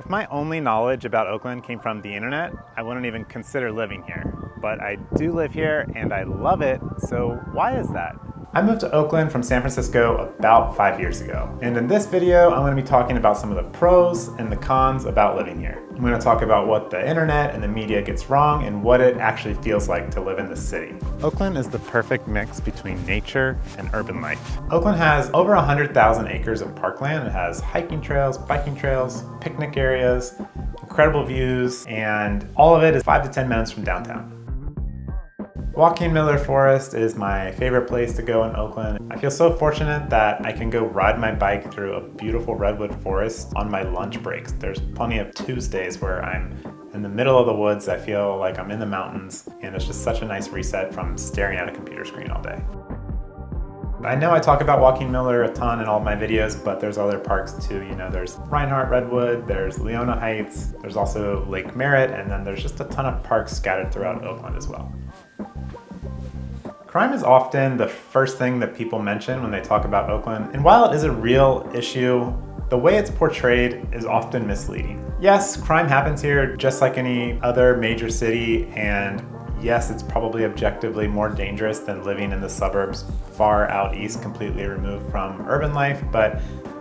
If my only knowledge about Oakland came from the internet, I wouldn't even consider living here. But I do live here and I love it, so why is that? I moved to Oakland from San Francisco about 5 years ago. And in this video, I'm going to be talking about some of the pros and the cons about living here. I'm going to talk about what the internet and the media gets wrong and what it actually feels like to live in the city. Oakland is the perfect mix between nature and urban life. Oakland has over 100,000 acres of parkland. It has hiking trails, biking trails, picnic areas, incredible views, and all of it is 5 to 10 minutes from downtown. Joaquin Miller Forest is my favorite place to go in Oakland. I feel so fortunate that I can go ride my bike through a beautiful redwood forest on my lunch breaks. There's plenty of Tuesdays where I'm in the middle of the woods. I feel like I'm in the mountains, and it's just such a nice reset from staring at a computer screen all day. I know I talk about Joaquin Miller a ton in all of my videos, but there's other parks too. You know, there's Reinhardt Redwood, there's Leona Heights, there's also Lake Merritt, and then there's just a ton of parks scattered throughout Oakland as well. Crime is often the first thing that people mention when they talk about Oakland, and while it is a real issue, the way it's portrayed is often misleading. Yes, crime happens here just like any other major city, and yes, it's probably objectively more dangerous than living in the suburbs far out east, completely removed from urban life, but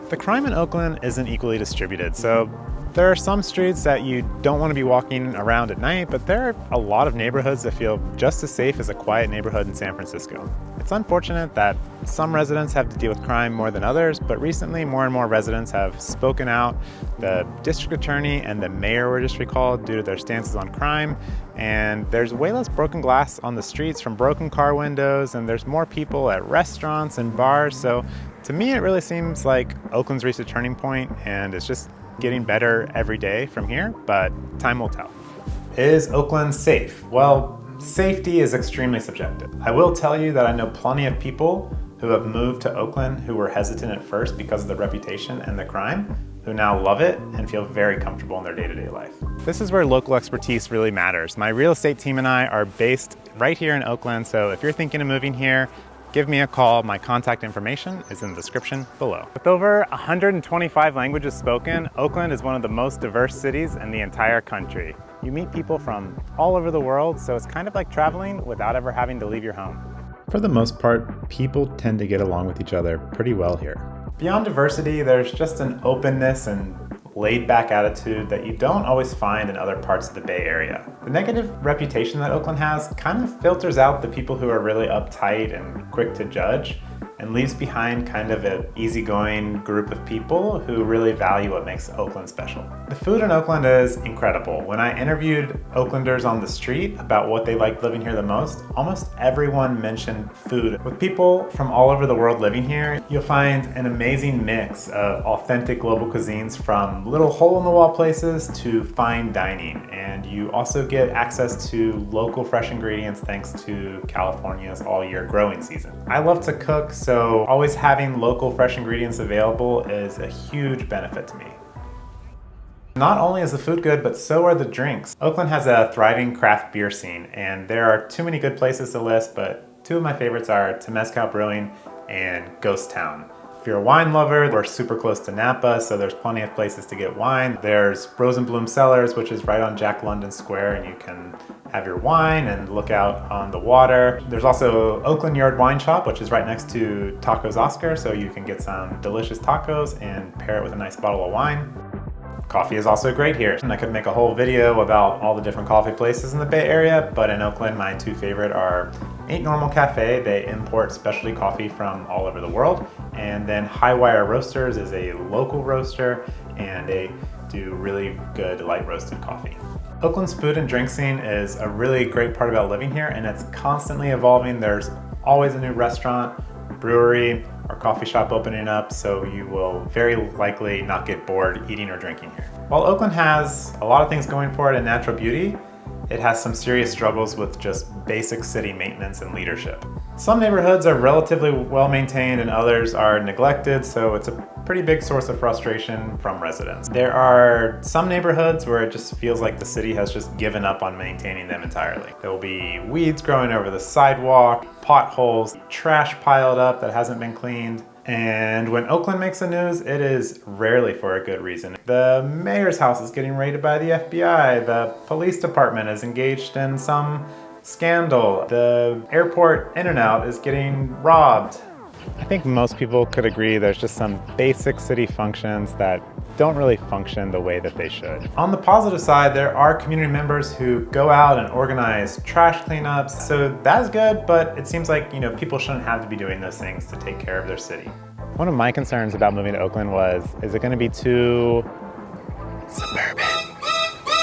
the crime in Oakland isn't equally distributed. So there are some streets that you don't want to be walking around at night, but there are a lot of neighborhoods that feel just as safe as a quiet neighborhood in San Francisco. It's unfortunate that some residents have to deal with crime more than others, but recently more and more residents have spoken out. The district attorney and the mayor were just recalled due to their stances on crime, and there's way less broken glass on the streets from broken car windows, and there's more people at restaurants and bars. So to me, it really seems like Oakland's reached a turning point, and it's just getting better every day from here, but time will tell. Is Oakland safe? Well, safety is extremely subjective. I will tell you that I know plenty of people who have moved to Oakland who were hesitant at first because of the reputation and the crime, who now love it and feel very comfortable in their day-to-day life. This is where local expertise really matters. My real estate team and I are based right here in Oakland, so if you're thinking of moving here, give me a call. My contact information is in the description below. With over 125 languages spoken, Oakland is one of the most diverse cities in the entire country. You meet people from all over the world, so it's kind of like traveling without ever having to leave your home. For the most part, people tend to get along with each other pretty well here. Beyond diversity, there's just an openness and laid-back attitude that you don't always find in other parts of the Bay Area. The negative reputation that Oakland has kind of filters out the people who are really uptight and quick to judge, and leaves behind kind of an easygoing group of people who really value what makes Oakland special. The food in Oakland is incredible. When I interviewed Oaklanders on the street about what they liked living here the most, almost everyone mentioned food. With people from all over the world living here, you'll find an amazing mix of authentic global cuisines, from little hole-in-the-wall places to fine dining. And you also get access to local fresh ingredients thanks to California's all-year growing season. I love to cook, so always having local fresh ingredients available is a huge benefit to me. Not only is the food good, but so are the drinks. Oakland has a thriving craft beer scene, and there are too many good places to list, but two of my favorites are Temescal Brewing and Ghost Town. If you're a wine lover, we're super close to Napa, so there's plenty of places to get wine. There's Rosenblum Cellars, which is right on Jack London Square, and you can have your wine and look out on the water. There's also Oakland Yard Wine Shop, which is right next to Tacos Oscar, so you can get some delicious tacos and pair it with a nice bottle of wine. Coffee is also great here, and I could make a whole video about all the different coffee places in the Bay Area, but in Oakland, my two favorite are Ain't Normal Cafe. They import specialty coffee from all over the world, and then Highwire Roasters is a local roaster, and they do really good light roasted coffee. Oakland's food and drink scene is a really great part about living here, and it's constantly evolving. There's always a new restaurant, brewery, or coffee shop opening up, so you will very likely not get bored eating or drinking here. While Oakland has a lot of things going for it in natural beauty, it has some serious struggles with just basic city maintenance and leadership. Some neighborhoods are relatively well maintained and others are neglected, so it's a pretty big source of frustration from residents. There are some neighborhoods where it just feels like the city has just given up on maintaining them entirely. There will be weeds growing over the sidewalk, potholes, trash piled up that hasn't been cleaned. And when Oakland makes the news, it is rarely for a good reason. The mayor's house is getting raided by the FBI. The police department is engaged in some scandal. The airport in and out is getting robbed. I think most people could agree there's just some basic city functions that don't really function the way that they should. On the positive side, there are community members who go out and organize trash cleanups. So that's good, but it seems like, people shouldn't have to be doing those things to take care of their city. One of my concerns about moving to Oakland was, is it gonna be too suburban?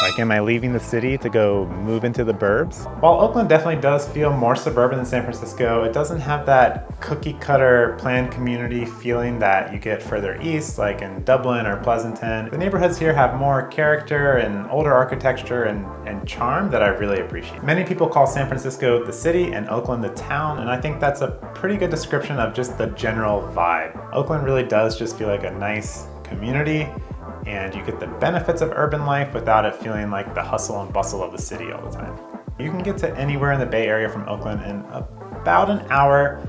Like, am I leaving the city to go move into the burbs? While Oakland definitely does feel more suburban than San Francisco, it doesn't have that cookie cutter planned community feeling that you get further east, like in Dublin or Pleasanton. The neighborhoods here have more character and older architecture and charm that I really appreciate. Many people call San Francisco the city and Oakland the town, and I think that's a pretty good description of just the general vibe. Oakland really does just feel like a nice community, and you get the benefits of urban life without it feeling like the hustle and bustle of the city all the time. You can get to anywhere in the Bay Area from Oakland in about an hour,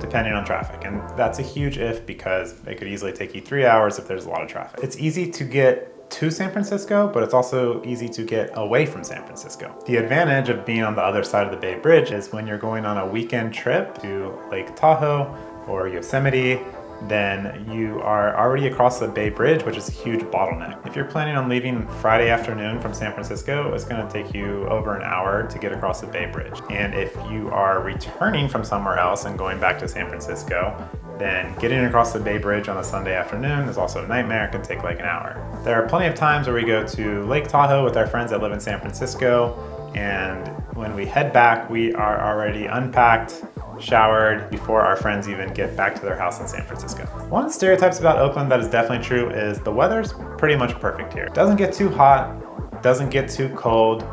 depending on traffic. And that's a huge if, because it could easily take you 3 hours if there's a lot of traffic. It's easy to get to San Francisco, but it's also easy to get away from San Francisco. The advantage of being on the other side of the Bay Bridge is when you're going on a weekend trip to Lake Tahoe or Yosemite, then you are already across the Bay Bridge, which is a huge bottleneck. If you're planning on leaving Friday afternoon from San Francisco, it's gonna take you over an hour to get across the Bay Bridge. And if you are returning from somewhere else and going back to San Francisco, then getting across the Bay Bridge on a Sunday afternoon is also a nightmare. It can take like an hour. There are plenty of times where we go to Lake Tahoe with our friends that live in San Francisco, and when we head back, we are already unpacked, showered before our friends even get back to their house in San Francisco. One of the stereotypes about Oakland that is definitely true is the weather's pretty much perfect here. It doesn't get too hot, doesn't get too cold,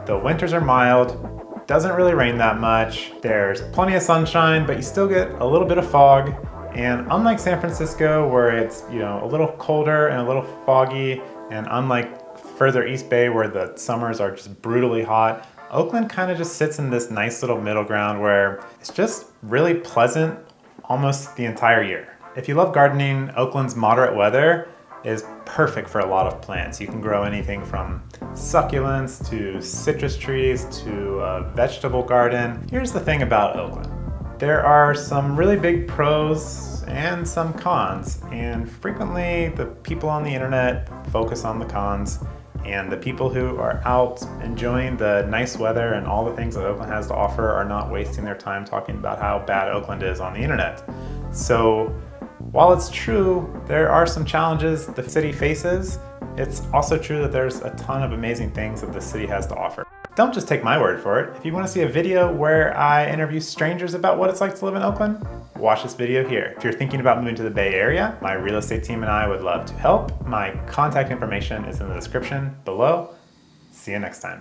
the winters are mild, doesn't really rain that much, there's plenty of sunshine, but you still get a little bit of fog. And unlike San Francisco, where it's a little colder and a little foggy, and unlike further East Bay where the summers are just brutally hot, Oakland kind of just sits in this nice little middle ground where it's just really pleasant almost the entire year. If you love gardening, Oakland's moderate weather is perfect for a lot of plants. You can grow anything from succulents to citrus trees to a vegetable garden. Here's the thing about Oakland. There are some really big pros and some cons, and frequently the people on the internet focus on the cons, and the people who are out enjoying the nice weather and all the things that Oakland has to offer are not wasting their time talking about how bad Oakland is on the internet. So while it's true there are some challenges the city faces, it's also true that there's a ton of amazing things that the city has to offer. Don't just take my word for it. If you want to see a video where I interview strangers about what it's like to live in Oakland, watch this video here. If you're thinking about moving to the Bay Area, my real estate team and I would love to help. My contact information is in the description below. See you next time.